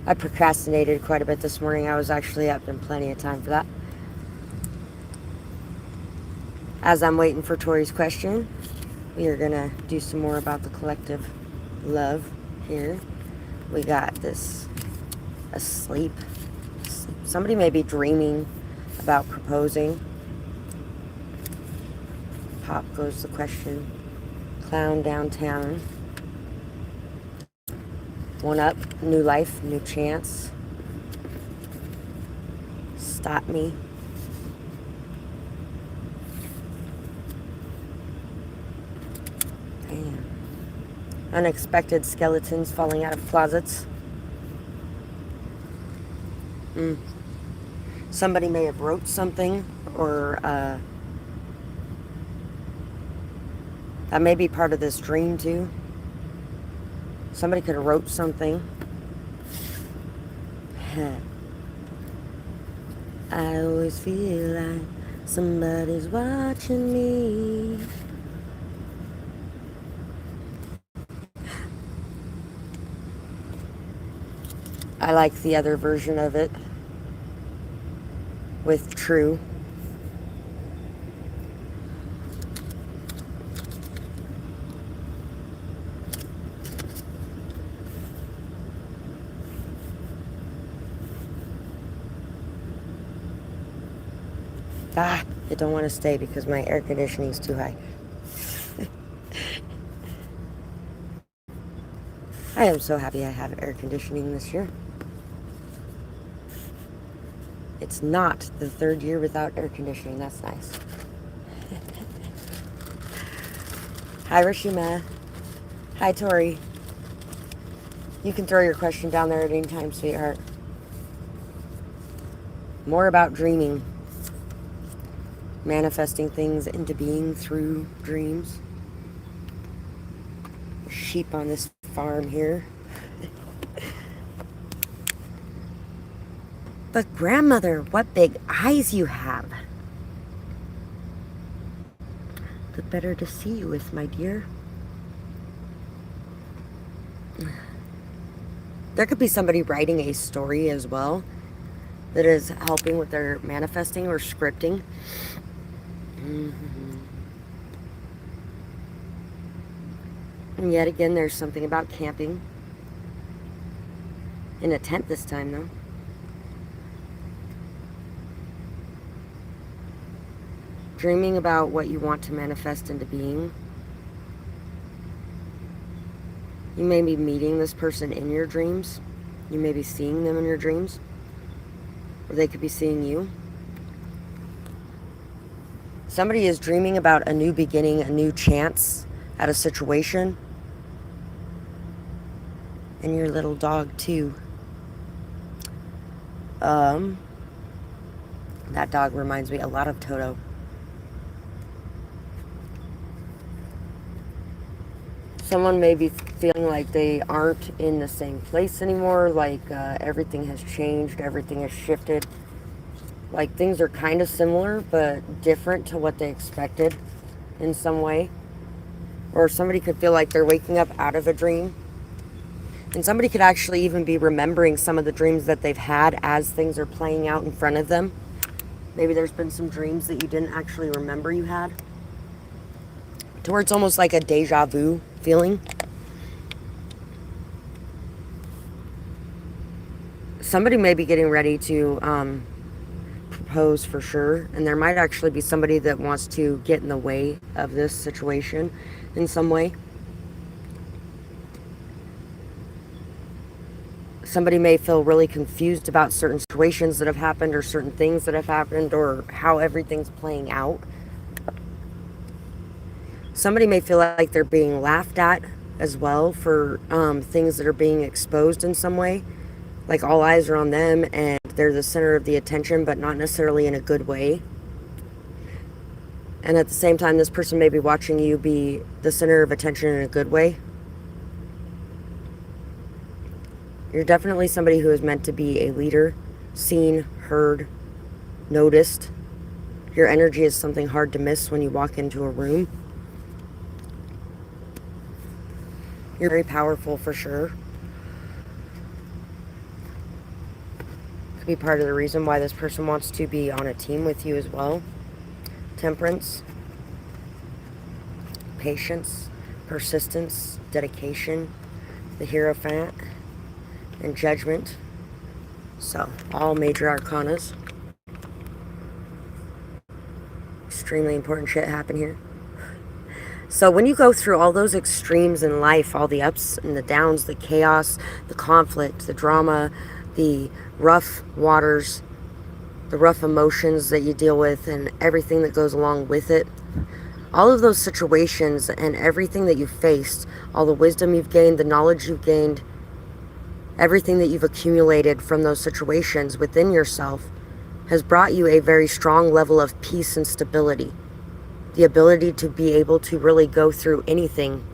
I procrastinated quite a bit this morning. I was actually up in plenty of time for that. As I'm waiting for Tori's question, we are going to do some more about the collective love here. We got this asleep. Somebody may be dreaming about proposing. Pop goes the question. Clown downtown. One up, new life, new chance. Stop me. Damn. Unexpected skeletons falling out of closets. Somebody may have wrote something, or that may be part of this dream too. Somebody could have wrote something. I always feel like somebody's watching me. I like the other version of it with true. I don't want to stay because my air conditioning is too high. I am so happy I have air conditioning this year. It's not the third year without air conditioning. That's nice. Hi, Rashima. Hi, Tori. You can throw your question down there at any time, sweetheart. More about dreaming. Manifesting things into being through dreams. Sheep on this farm here. But grandmother, what big eyes you have. The better to see you with, my dear. There could be somebody writing a story as well that is helping with their manifesting or scripting. And yet again, there's something about camping. In a tent this time, though. Dreaming about what you want to manifest into being. You may be meeting this person in your dreams. You may be seeing them in your dreams. Or they could be seeing you. Somebody is dreaming about a new beginning, a new chance at a situation. And your little dog too. That dog reminds me a lot of Toto. Someone may be feeling like they aren't in the same place anymore, like everything has changed, everything has shifted. Like things are kind of similar, but different to what they expected in some way. Or somebody could feel like they're waking up out of a dream. And somebody could actually even be remembering some of the dreams that they've had as things are playing out in front of them. Maybe there's been some dreams that you didn't actually remember you had. To where it's almost like a deja vu feeling. Somebody may be getting ready to propose for sure. And there might actually be somebody that wants to get in the way of this situation in some way. Somebody may feel really confused about certain situations that have happened or certain things that have happened or how everything's playing out. Somebody may feel like they're being laughed at as well for things that are being exposed in some way. Like all eyes are on them and they're the center of the attention, but not necessarily in a good way. And at the same time, this person may be watching you be the center of attention in a good way. You're definitely somebody who is meant to be a leader, seen, heard, noticed. Your energy is something hard to miss when you walk into a room. You're very powerful for sure. Could be part of the reason why this person wants to be on a team with you as well. Temperance, patience, persistence, dedication, the Hierophant, and Judgment. So, all major arcanas. Extremely important shit happen here. So when you go through all those extremes in life, all the ups and the downs, the chaos, the conflict, the drama, the rough waters, the rough emotions that you deal with, and everything that goes along with it, all of those situations and everything that you've faced, all the wisdom you've gained, the knowledge you've gained, everything that you've accumulated from those situations within yourself has brought you a very strong level of peace and stability. The ability to be able to really go through anything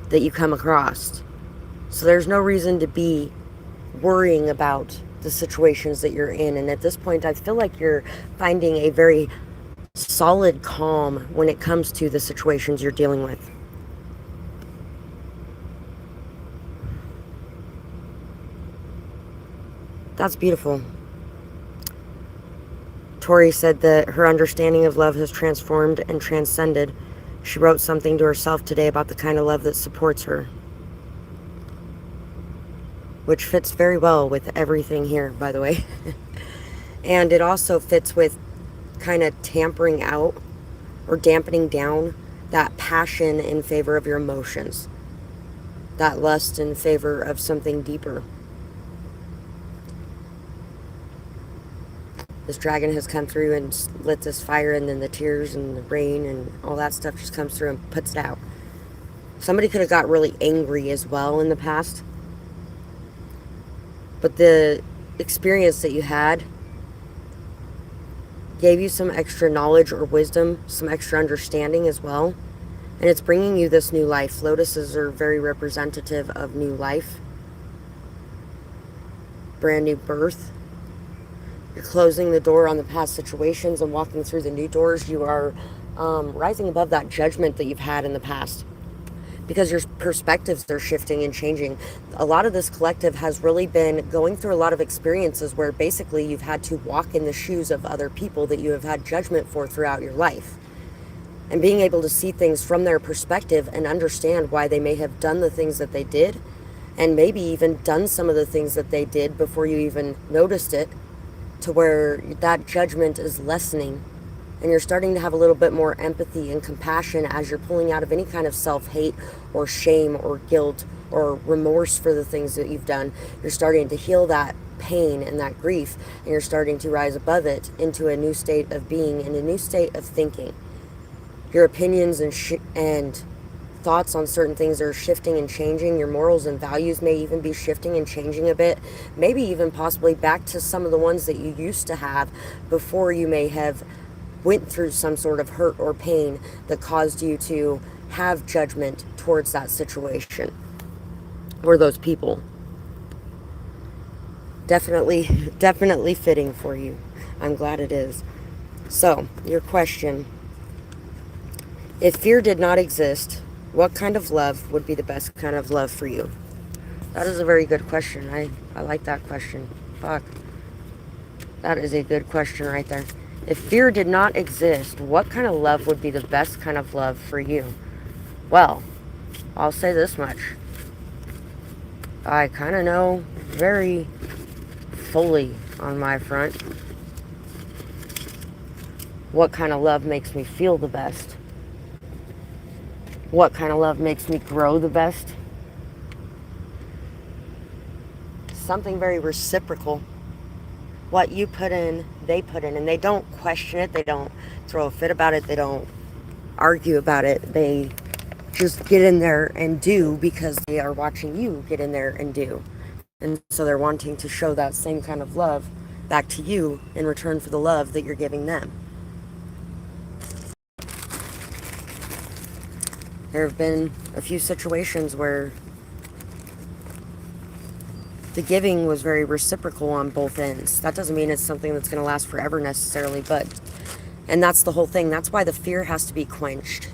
that you come across. So there's no reason to be worrying about the situations that you're in. And at this point, I feel like you're finding a very solid calm when it comes to the situations you're dealing with. That's beautiful. Tori said that her understanding of love has transformed and transcended. She wrote something to herself today about the kind of love that supports her, which fits very well with everything here, by the way. And it also fits with kind of tampering out or dampening down that passion in favor of your emotions, that lust in favor of something deeper. This dragon has come through and lit this fire, and then the tears and the rain and all that stuff just comes through and puts it out. Somebody could have got really angry as well in the past. But the experience that you had gave you some extra knowledge or wisdom, some extra understanding as well. And it's bringing you this new life. Lotuses are very representative of new life. Brand new birth. You're closing the door on the past situations and walking through the new doors. You are rising above that judgment that you've had in the past, because your perspectives are shifting and changing. A lot of this collective has really been going through a lot of experiences where basically you've had to walk in the shoes of other people that you have had judgment for throughout your life. And being able to see things from their perspective and understand why they may have done the things that they did, and maybe even done some of the things that they did before you even noticed it, to where that judgment is lessening, and you're starting to have a little bit more empathy and compassion as you're pulling out of any kind of self-hate or shame or guilt or remorse for the things that you've done. You're starting to heal that pain and that grief, and you're starting to rise above it into a new state of being and a new state of thinking. Your opinions and thoughts on certain things are shifting and changing. Your morals and values may even be shifting and changing a bit, maybe even possibly back to some of the ones that you used to have before you may have went through some sort of hurt or pain that caused you to have judgment towards that situation or those people. Definitely fitting for you. I'm glad it is. So, your question: if fear did not exist, what kind of love would be the best kind of love for you? That is a very good question. I like that question. Fuck. That is a good question right there. If fear did not exist, what kind of love would be the best kind of love for you? Well, I'll say this much. I kind of know very fully on my front what kind of love makes me feel the best. What kind of love makes me grow the best? Something very reciprocal. What you put in, they put in, and they don't question it. They don't throw a fit about it. They don't argue about it. They just get in there and do because they are watching you get in there and do. And so they're wanting to show that same kind of love back to you in return for the love that you're giving them. There have been a few situations where the giving was very reciprocal on both ends. That doesn't mean it's something that's going to last forever necessarily, and that's the whole thing. That's why the fear has to be quenched,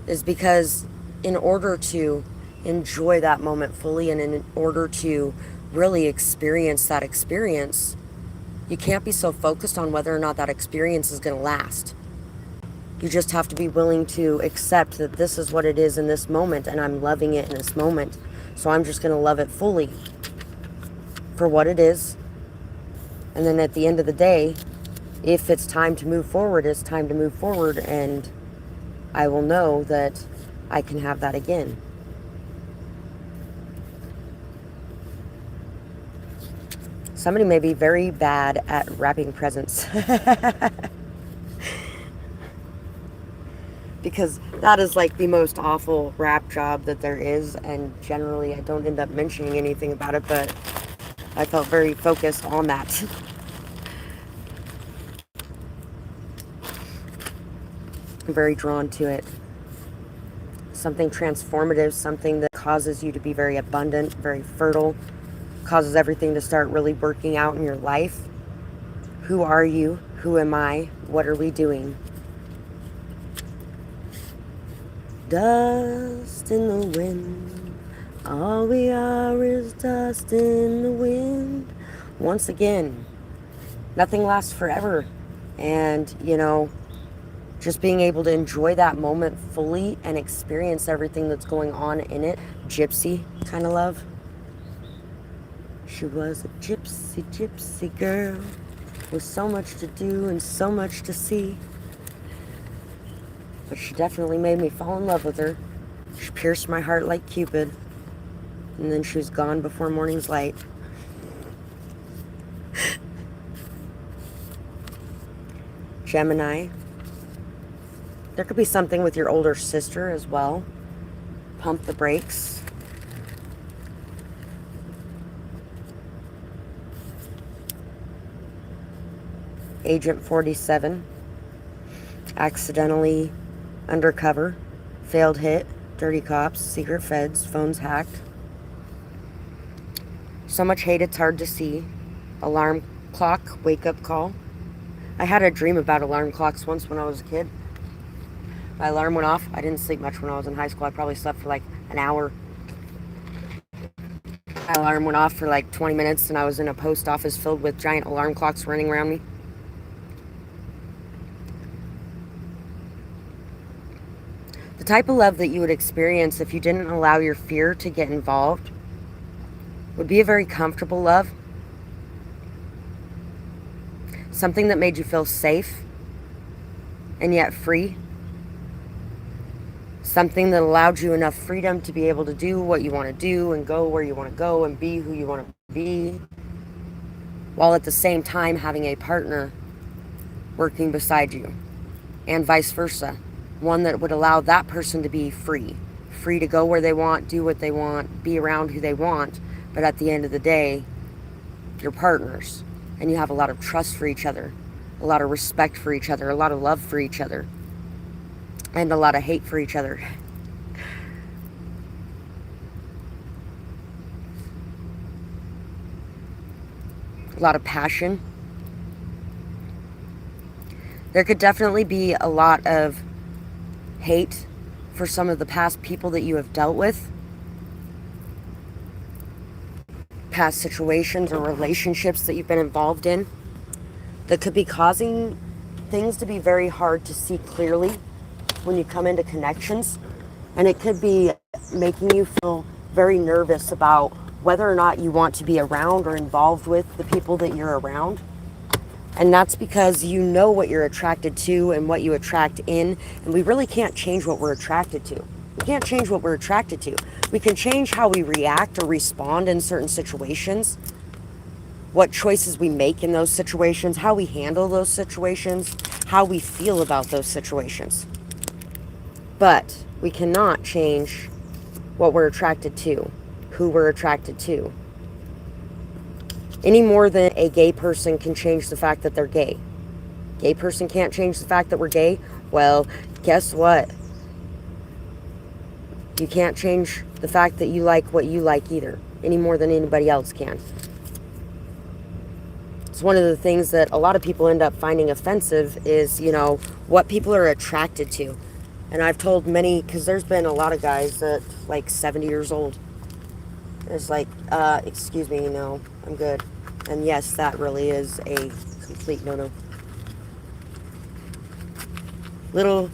is because in order to enjoy that moment fully and in order to really experience that experience, you can't be so focused on whether or not that experience is going to last. You just have to be willing to accept that this is what it is in this moment, and I'm loving it in this moment. So I'm just going to love it fully for what it is. And then at the end of the day, if it's time to move forward, it's time to move forward, and I will know that I can have that again. Somebody may be very bad at wrapping presents. Because that is like the most awful wrap job that there is, and generally I don't end up mentioning anything about it, but I felt very focused on that. I'm very drawn to it. Something transformative, something that causes you to be very abundant, very fertile, causes everything to start really working out in your life. Who are you? Who am I? What are we doing? Dust in the wind. All we are is dust in the wind. Once again, nothing lasts forever. And, just being able to enjoy that moment fully and experience everything that's going on in it. Gypsy kind of love. She was a gypsy, gypsy girl with so much to do and so much to see. But she definitely made me fall in love with her. She pierced my heart like Cupid. And then she was gone before morning's light. Gemini. There could be something with your older sister as well. Pump the brakes. Agent 47. Accidentally undercover. Failed hit. Dirty cops. Secret feds. Phones hacked. So much hate it's hard to see. Alarm clock. Wake up call. I had a dream about alarm clocks once when I was a kid. My alarm went off. I didn't sleep much when I was in high school. I probably slept for like an hour. My alarm went off for like 20 minutes, and I was in a post office filled with giant alarm clocks running around me. The type of love that you would experience if you didn't allow your fear to get involved would be a very comfortable love. Something that made you feel safe and yet free. Something that allowed you enough freedom to be able to do what you want to do and go where you want to go and be who you want to be, while at the same time having a partner working beside you, and vice versa. One that would allow that person to be free to go where they want, do what they want, be around who they want, but at the end of the day, you're partners, and you have a lot of trust for each other, a lot of respect for each other, a lot of love for each other, and a lot of hate for each other. A lot of passion. There could definitely be a lot of hate for some of the past people that you have dealt with. Past situations or relationships that you've been involved in that could be causing things to be very hard to see clearly when you come into connections. And it could be making you feel very nervous about whether or not you want to be around or involved with the people that you're around. And that's because you know what you're attracted to and what you attract in. And we really can't change what we're attracted to. We can't change what we're attracted to. We can change how we react or respond in certain situations, what choices we make in those situations, how we handle those situations, how we feel about those situations. But we cannot change what we're attracted to, who we're attracted to, any more than a gay person can change the fact that they're gay. Gay person can't change the fact that we're gay. Well, guess what? You can't change the fact that you like what you like either, any more than anybody else can. It's one of the things that a lot of people end up finding offensive is, what people are attracted to. And I've told many, because there's been a lot of guys that like 70 years old. It's like, excuse me, no, I'm good. And yes, that really is a complete no-no. Little,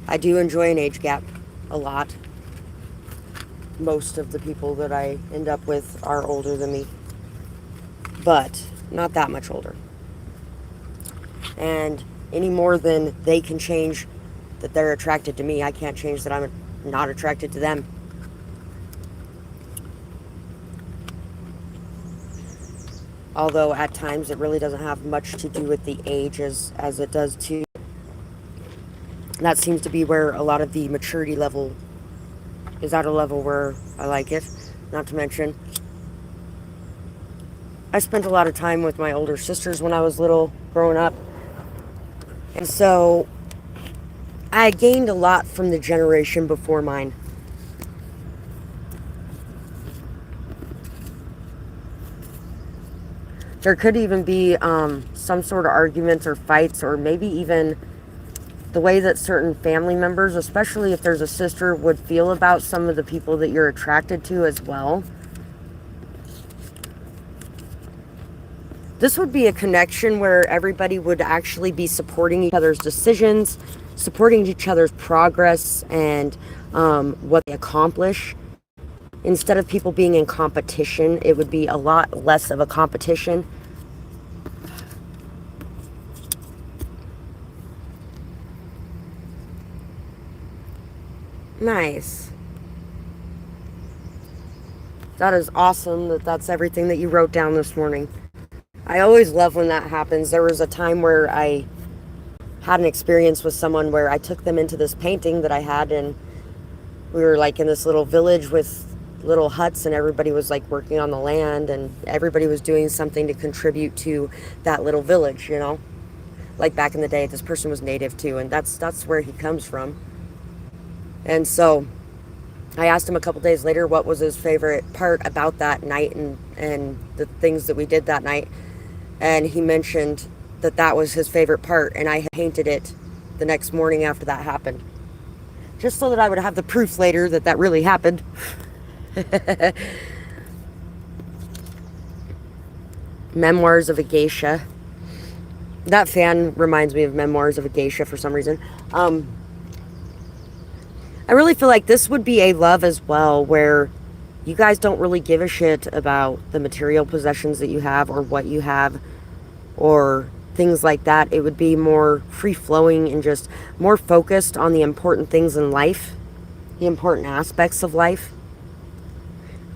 I do enjoy an age gap a lot. Most of the people that I end up with are older than me, but not that much older. And any more than they can change that they're attracted to me, I can't change that I'm not attracted to them. Although at times it really doesn't have much to do with the age as it does to... That seems to be where a lot of the maturity level is at a level where I like it. Not to mention, I spent a lot of time with my older sisters when I was little, growing up. And so I gained a lot from the generation before mine. There could even be some sort of arguments or fights, or maybe even the way that certain family members, especially if there's a sister, would feel about some of the people that you're attracted to as well. This would be a connection where everybody would actually be supporting each other's decisions, supporting each other's progress and what they accomplish. Instead of people being in competition, it would be a lot less of a competition. Nice. That is awesome that that's everything that you wrote down this morning. I always love when that happens. There was a time where I had an experience with someone where I took them into this painting that I had, and we were like in this little village with little huts, and everybody was like working on the land, and everybody was doing something to contribute to that little village, you know? Like back in the day, this person was native too, and that's where he comes from. And so I asked him a couple days later what was his favorite part about that night and the things that we did that night. And he mentioned that that was his favorite part, and I painted it the next morning after that happened. Just so that I would have the proof later that that really happened. Memoirs of a Geisha. That fan reminds me of Memoirs of a Geisha for some reason. I really feel like this would be a love as well, where you guys don't really give a shit about the material possessions that you have or what you have or things like that. It would be more free-flowing and just more focused on the important things in life, the important aspects of life.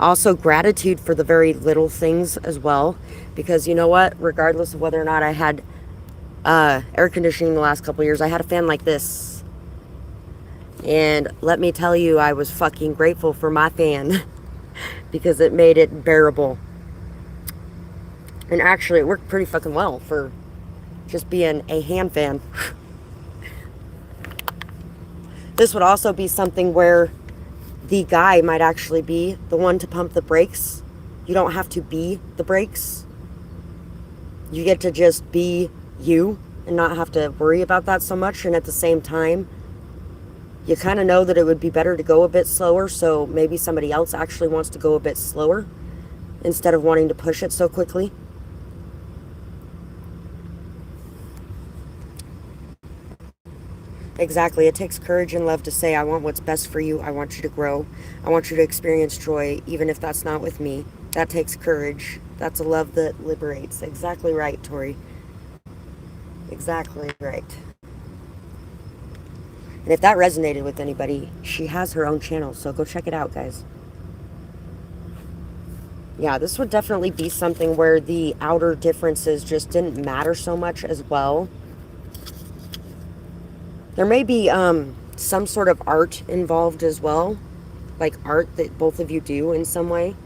Also, gratitude for the very little things as well, because you know what? Regardless of whether or not I had air conditioning the last couple of years, I had a fan like this. And let me tell you, I was fucking grateful for my fan because it made it bearable. And actually, it worked pretty fucking well for just being a hand fan. This would also be something where the guy might actually be the one to pump the brakes. You don't have to be the brakes. You get to just be you and not have to worry about that so much. And at the same time, you kind of know that it would be better to go a bit slower, so maybe somebody else actually wants to go a bit slower instead of wanting to push it so quickly. Exactly. It takes courage and love to say, I want what's best for you. I want you to grow. I want you to experience joy, even if that's not with me. That takes courage. That's a love that liberates. Exactly right, Tori. Exactly right. And if that resonated with anybody, she has her own channel, so go check it out, guys. Yeah, this would definitely be something where the outer differences just didn't matter so much as well. There may be some sort of art involved as well, like art that both of you do in some way.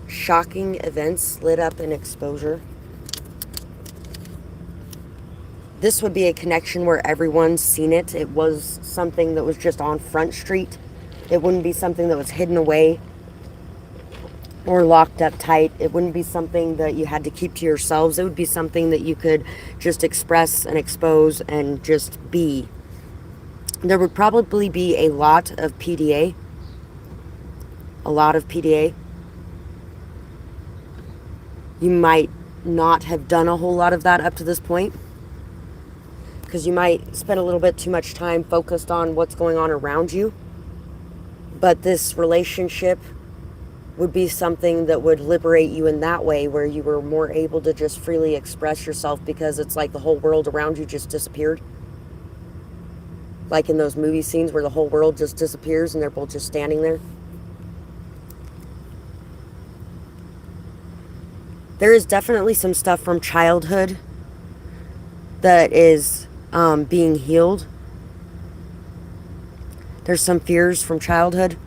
Shocking events lit up in exposure. This would be a connection where everyone's seen it. It was something that was just on Front Street. It wouldn't be something that was hidden away or locked up tight. It wouldn't be something that you had to keep to yourselves. It would be something that you could just express and expose and just be. There would probably be a lot of PDA. A lot of PDA. You might not have done a whole lot of that up to this point, because you might spend a little bit too much time focused on what's going on around you. But this relationship would be something that would liberate you in that way, where you were more able to just freely express yourself, because it's like the whole world around you just disappeared. Like in those movie scenes where the whole world just disappears and they're both just standing there. There is definitely some stuff from childhood that is being healed. There's some fears from childhood.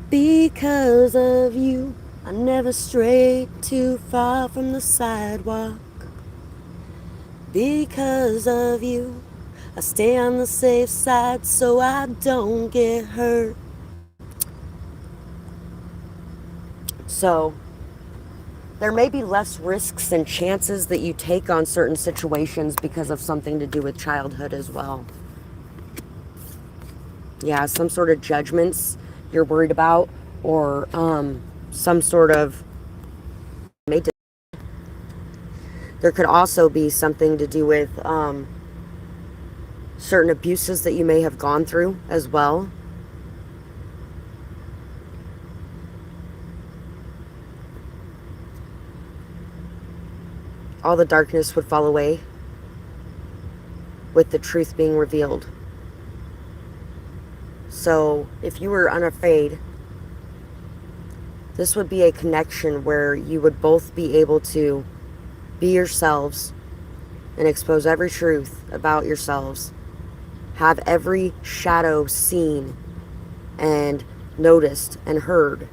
Because of you, I never strayed too far from the sidewalk. Because of you, I stay on the safe side so I don't get hurt. So there may be less risks and chances that you take on certain situations because of something to do with childhood as well. Yeah, some sort of judgments you're worried about, or some sort of... There could also be something to do with certain abuses that you may have gone through as well. All the darkness would fall away with the truth being revealed. So if you were unafraid, this would be a connection where you would both be able to be yourselves and expose every truth about yourselves. Have every shadow seen and noticed and heard.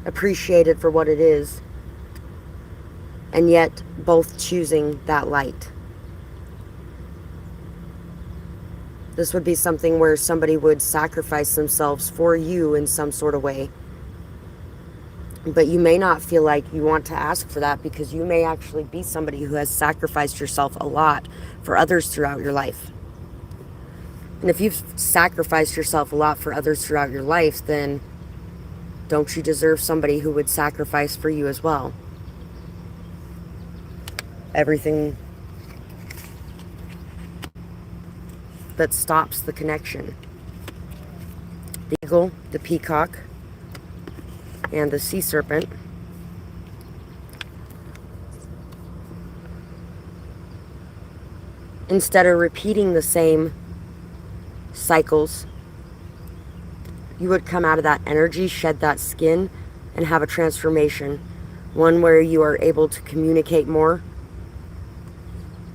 Appreciated for what it is. And yet both choosing that light. This would be something where somebody would sacrifice themselves for you in some sort of way. But you may not feel like you want to ask for that, because you may actually be somebody who has sacrificed yourself a lot for others throughout your life. And if you've sacrificed yourself a lot for others throughout your life, then don't you deserve somebody who would sacrifice for you as well? Everything that stops the connection. The eagle, the peacock, and the sea serpent. Instead of repeating the same cycles, you would come out of that energy, shed that skin, and have a transformation. One where you are able to communicate more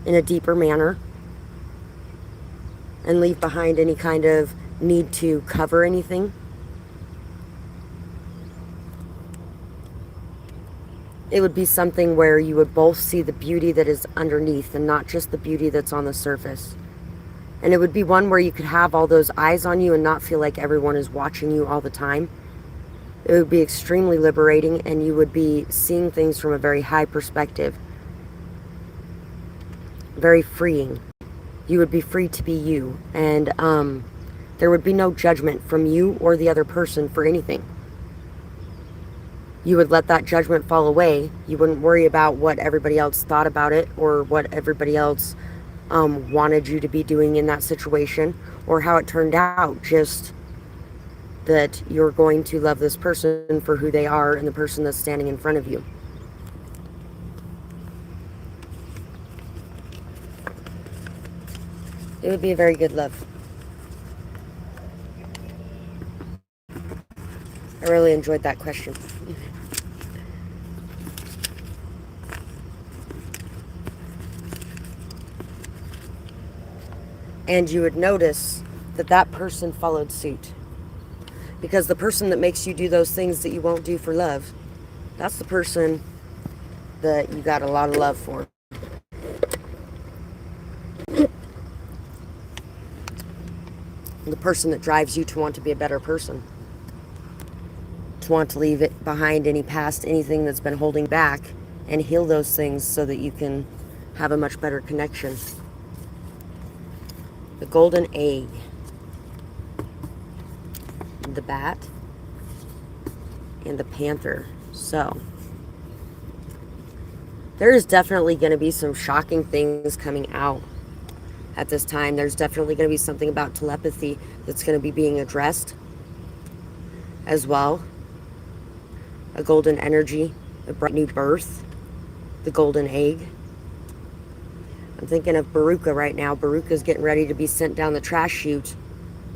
in a deeper manner, and leave behind any kind of need to cover anything. It would be something where you would both see the beauty that is underneath and not just the beauty that's on the surface. And it would be one where you could have all those eyes on you and not feel like everyone is watching you all the time. It would be extremely liberating, and you would be seeing things from a very high perspective. Very freeing. You would be free to be you, and there would be no judgment from you or the other person for anything. You would let that judgment fall away. You wouldn't worry about what everybody else thought about it, or what everybody else wanted you to be doing in that situation, or how it turned out. Just that you're going to love this person for who they are and the person that's standing in front of you. It would be a very good love. I really enjoyed that question. And you would notice that that person followed suit. Because the person that makes you do those things that you won't do for love, that's the person that you got a lot of love for. The person that drives you to want to be a better person. To want to leave it behind any past, anything that's been holding back, and heal those things so that you can have a much better connection. the golden egg, the bat, and the panther. So there is definitely going to be some shocking things coming out at this time. There's definitely going to be something about telepathy that's going to be being addressed as well. A golden energy, a bright new birth, the golden egg. I'm thinking of Baruka right now. Baruka's getting ready to be sent down the trash chute,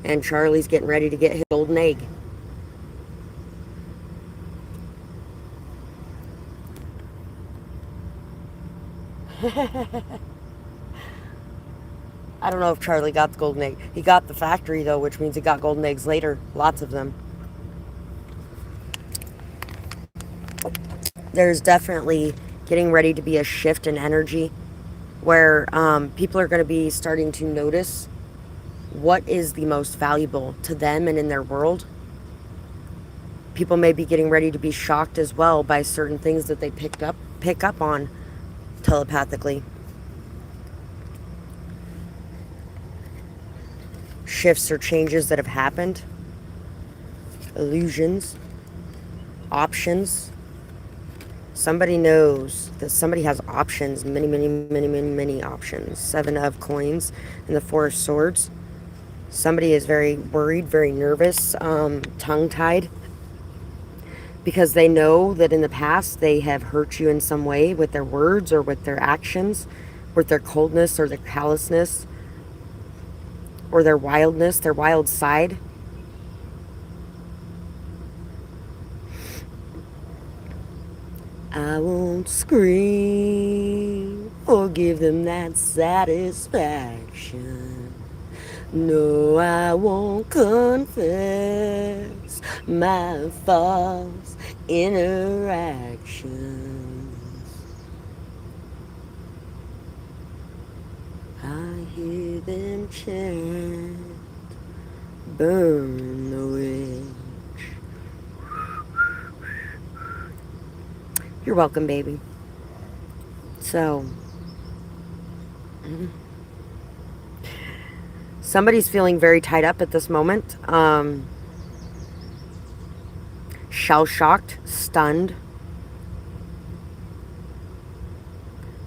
and Charlie's getting ready to get his golden egg. I don't know if Charlie got the golden egg. He got the factory, though, which means he got golden eggs later. Lots of them. There's definitely getting ready to be a shift in energy where people are going to be starting to notice what is the most valuable to them and in their world. People may be getting ready to be shocked as well by certain things that they pick up on telepathically. Shifts or changes that have happened. Illusions. Options. Somebody knows that somebody has options. Many options. 7 of coins and the 4 of swords. Somebody is very worried, very nervous, tongue-tied. Because they know that in the past they have hurt you in some way with their words or with their actions, with their coldness or their callousness, or their wildness, their wild side. I won't scream or give them that satisfaction. No, I won't confess my false interactions. I hear them chant, burn the witch. You're welcome, baby. So, somebody's feeling very tied up at this moment. Shell-shocked, stunned.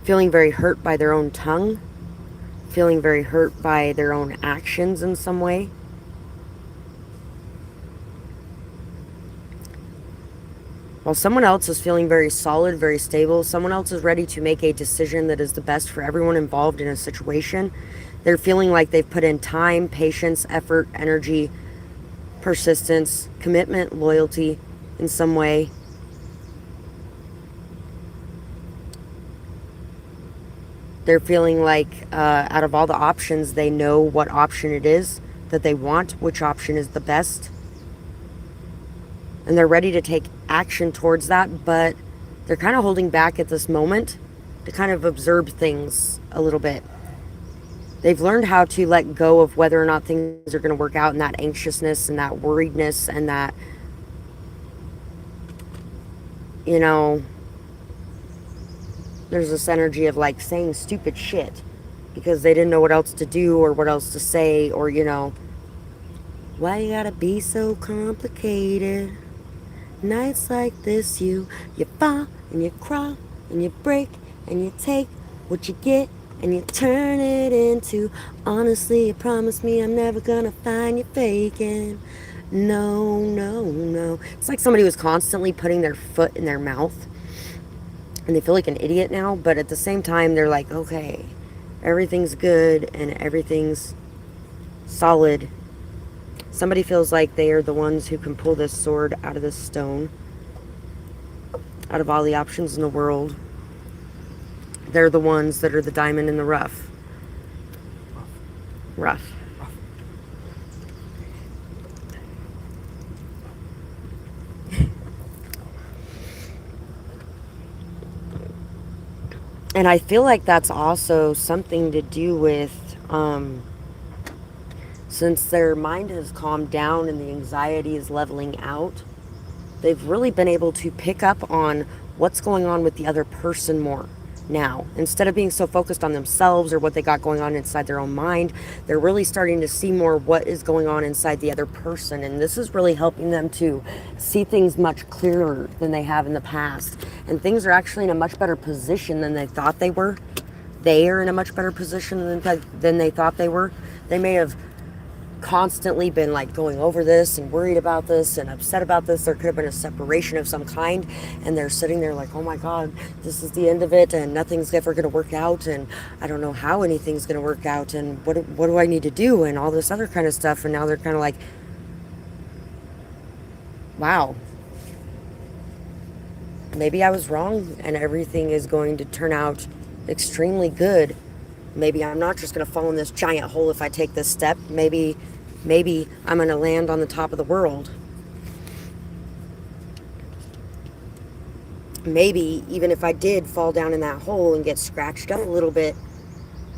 Feeling very hurt by their own tongue. Feeling very hurt by their own actions in some way. While someone else is feeling very solid, very stable, someone else is ready to make a decision that is the best for everyone involved in a situation. They're feeling like they've put in time, patience, effort, energy, persistence, commitment, loyalty in some way. They're feeling like out of all the options, they know what option it is that they want, which option is the best. And they're ready to take action towards that, but they're kind of holding back at this moment to kind of observe things a little bit. They've learned how to let go of whether or not things are going to work out, and that anxiousness and that worriedness and that, you know, there's this energy of like saying stupid shit because they didn't know what else to do or what else to say, or, you know, why you gotta be so complicated? Nights like this, you fall and you crawl and you break and you take what you get and you turn it into, honestly, you promise me I'm never gonna find you faking. No, no, no. It's like somebody was constantly putting their foot in their mouth and they feel like an idiot now, but at the same time they're like, okay, everything's good and everything's solid. Somebody feels like they are the ones who can pull this sword out of this stone. Out of all the options in the world, they're the ones that are the diamond in the rough. Rough. And I feel like that's also something to do with, since their mind has calmed down and the anxiety is leveling out, they've really been able to pick up on what's going on with the other person more. now. Instead of being so focused on themselves or what they got going on inside their own mind, they're really starting to see more what is going on inside the other person. And this is really helping them to see things much clearer than they have in the past. And things are actually in a much better position than they thought they were. They are in a much better position than they thought they were. They may have constantly been like going over this and worried about this and upset about this. There could have been a separation of some kind, and they're sitting there like, oh my God, this is the end of it, and nothing's ever going to work out, and I don't know how anything's going to work out, and what do I need to do, and all this other kind of stuff. And now they're kind of like, wow, maybe I was wrong and everything is going to turn out extremely good. Maybe I'm not just going to fall in this giant hole if I take this step. Maybe I'm going to land on the top of the world. Maybe even if I did fall down in that hole and get scratched up a little bit,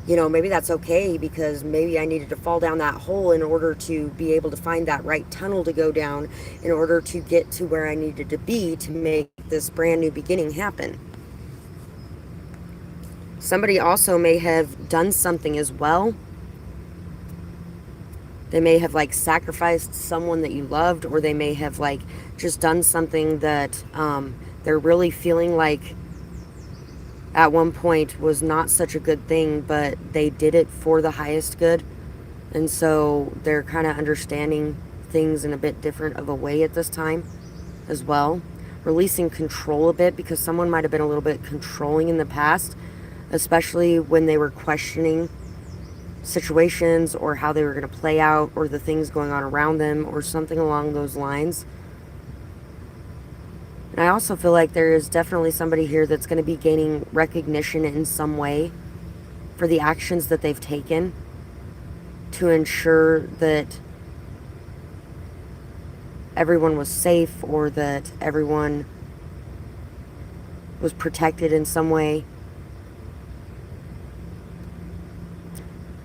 you know, maybe that's okay, because maybe I needed to fall down that hole in order to be able to find that right tunnel to go down in order to get to where I needed to be to make this brand new beginning happen. Somebody also may have done something as well. They may have like sacrificed someone that you loved, or they may have like just done something that they're really feeling like at one point was not such a good thing, but they did it for the highest good. And so they're kind of understanding things in a bit different of a way at this time as well. Releasing control a bit, because someone might have been a little bit controlling in the past, especially when they were questioning situations or how they were going to play out, or the things going on around them, or something along those lines. And I also feel like there is definitely somebody here that's going to be gaining recognition in some way for the actions that they've taken to ensure that everyone was safe, or that everyone was protected in some way.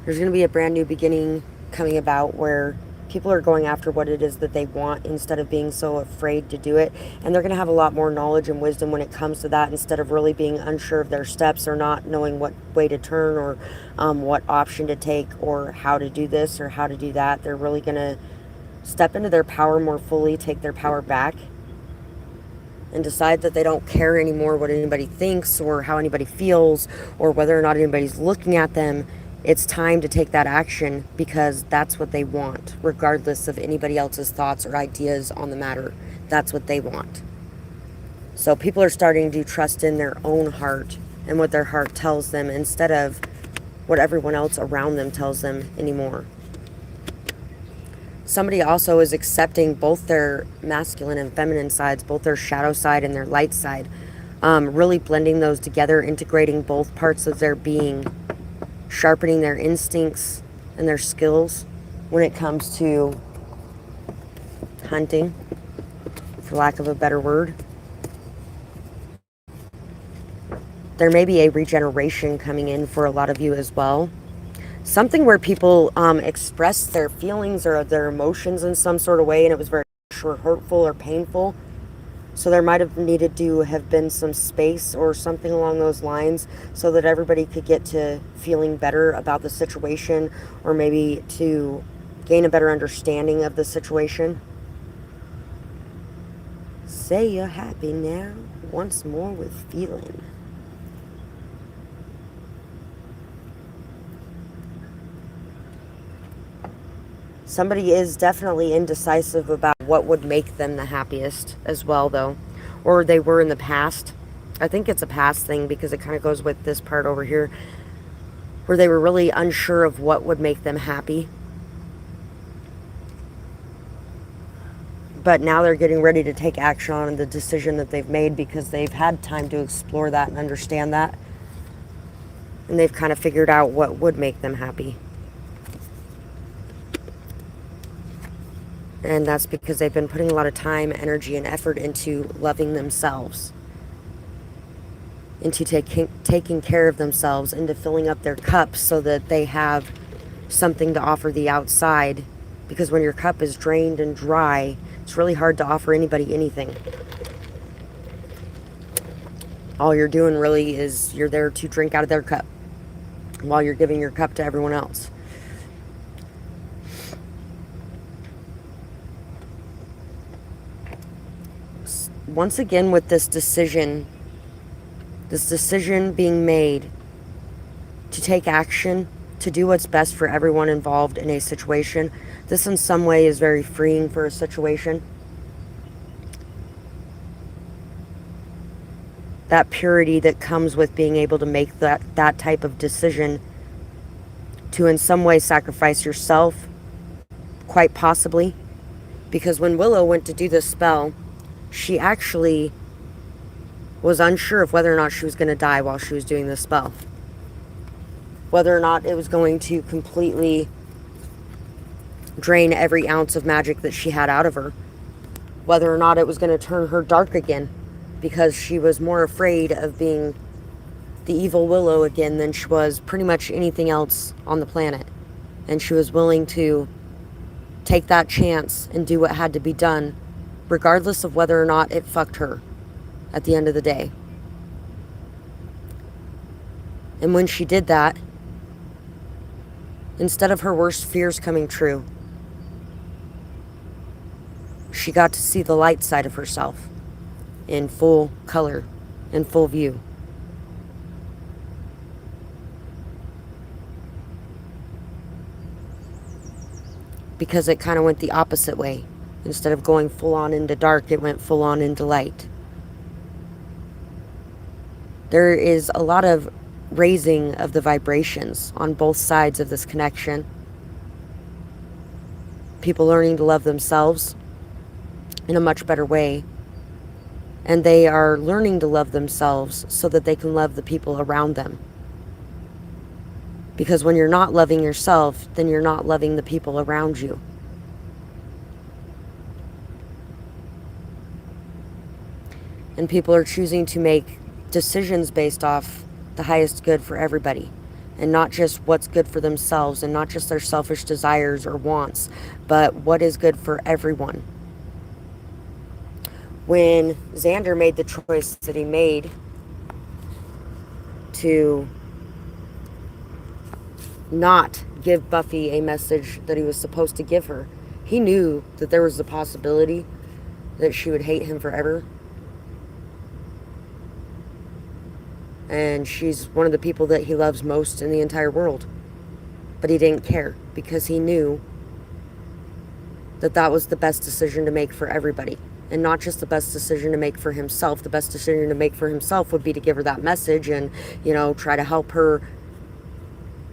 There's going to be a brand new beginning coming about where people are going after what it is that they want instead of being so afraid to do it. And they're going to have a lot more knowledge and wisdom when it comes to that, instead of really being unsure of their steps, or not knowing what way to turn, or what option to take, or how to do this or how to do that. They're really going to step into their power more fully, take their power back, and decide that they don't care anymore what anybody thinks or how anybody feels or whether or not anybody's looking at them. It's time to take that action, because that's what they want, regardless of anybody else's thoughts or ideas on the matter. That's what they want. So people are starting to trust in their own heart and what their heart tells them, instead of what everyone else around them tells them anymore. Somebody also is accepting both their masculine and feminine sides, both their shadow side and their light side, really blending those together, integrating both parts of their being, sharpening their instincts and their skills when it comes to hunting, for lack of a better word. There may be a regeneration coming in for a lot of you as well. Something where people express their feelings or their emotions in some sort of way, and it was very hurtful or painful. So there might have needed to have been some space or something along those lines, so that everybody could get to feeling better about the situation, or maybe to gain a better understanding of the situation. Say you're happy now, once more with feeling. Somebody is definitely indecisive about what would make them the happiest as well, though. Or they were in the past. I think it's a past thing, because it kind of goes with this part over here, where they were really unsure of what would make them happy. But now they're getting ready to take action on the decision that they've made, because they've had time to explore that and understand that. And they've kind of figured out what would make them happy. And that's because they've been putting a lot of time, energy, and effort into loving themselves, into taking care of themselves, into filling up their cups so that they have something to offer the outside. Because when your cup is drained and dry, it's really hard to offer anybody anything. All you're doing really is you're there to drink out of their cup while you're giving your cup to everyone else. Once again, with this decision being made to take action, to do what's best for everyone involved in a situation, this in some way is very freeing for a situation. That purity that comes with being able to make that type of decision to in some way sacrifice yourself, quite possibly. Because when Willow went to do this spell, she actually was unsure of whether or not she was going to die while she was doing this spell. Whether or not it was going to completely drain every ounce of magic that she had out of her. Whether or not it was going to turn her dark again, because she was more afraid of being the evil Willow again than she was pretty much anything else on the planet. And she was willing to take that chance and do what had to be done, regardless of whether or not it fucked her at the end of the day. And when she did that, instead of her worst fears coming true, she got to see the light side of herself in full color, in full view. Because it kind of went the opposite way. Instead of going full on into dark, it went full on into light. There is a lot of raising of the vibrations on both sides of this connection. People learning to love themselves in a much better way. And they are learning to love themselves so that they can love the people around them. Because when you're not loving yourself, then you're not loving the people around you. And people are choosing to make decisions based off the highest good for everybody. And not just what's good for themselves, and not just their selfish desires or wants, but what is good for everyone. When Xander made the choice that he made to not give Buffy a message that he was supposed to give her, he knew that there was the possibility that she would hate him forever. And she's one of the people that he loves most in the entire world. But he didn't care, because he knew that that was the best decision to make for everybody. And not just the best decision to make for himself. The best decision to make for himself would be to give her that message and, try to help her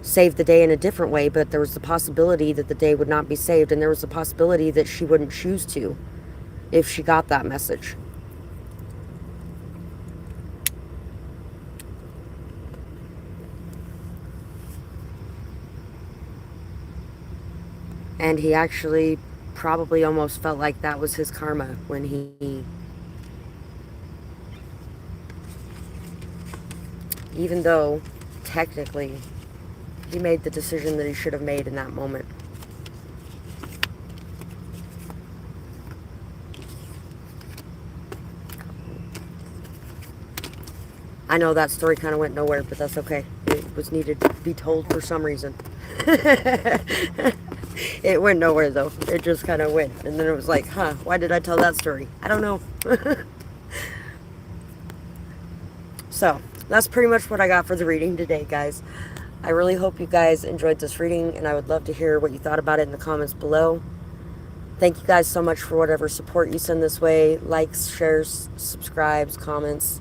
save the day in a different way. But there was the possibility that the day would not be saved. And there was the possibility that she wouldn't choose to if she got that message. And he actually probably almost felt like that was his karma when he, even though technically he made the decision that he should have made in that moment. I know that story kind of went nowhere, but that's okay. It was needed to be told for some reason. It went nowhere, though. It just kind of went. And then it was like, why did I tell that story? I don't know. So, that's pretty much what I got for the reading today, guys. I really hope you guys enjoyed this reading, and I would love to hear what you thought about it in the comments below. Thank you guys so much for whatever support you send this way. Likes, shares, subscribes, comments,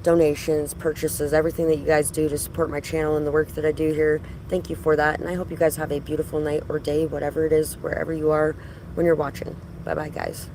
donations, purchases, everything that you guys do to support my channel and the work that I do here. Thank you for that, and I hope you guys have a beautiful night or day, whatever it is, wherever you are when you're watching. Bye-bye, guys.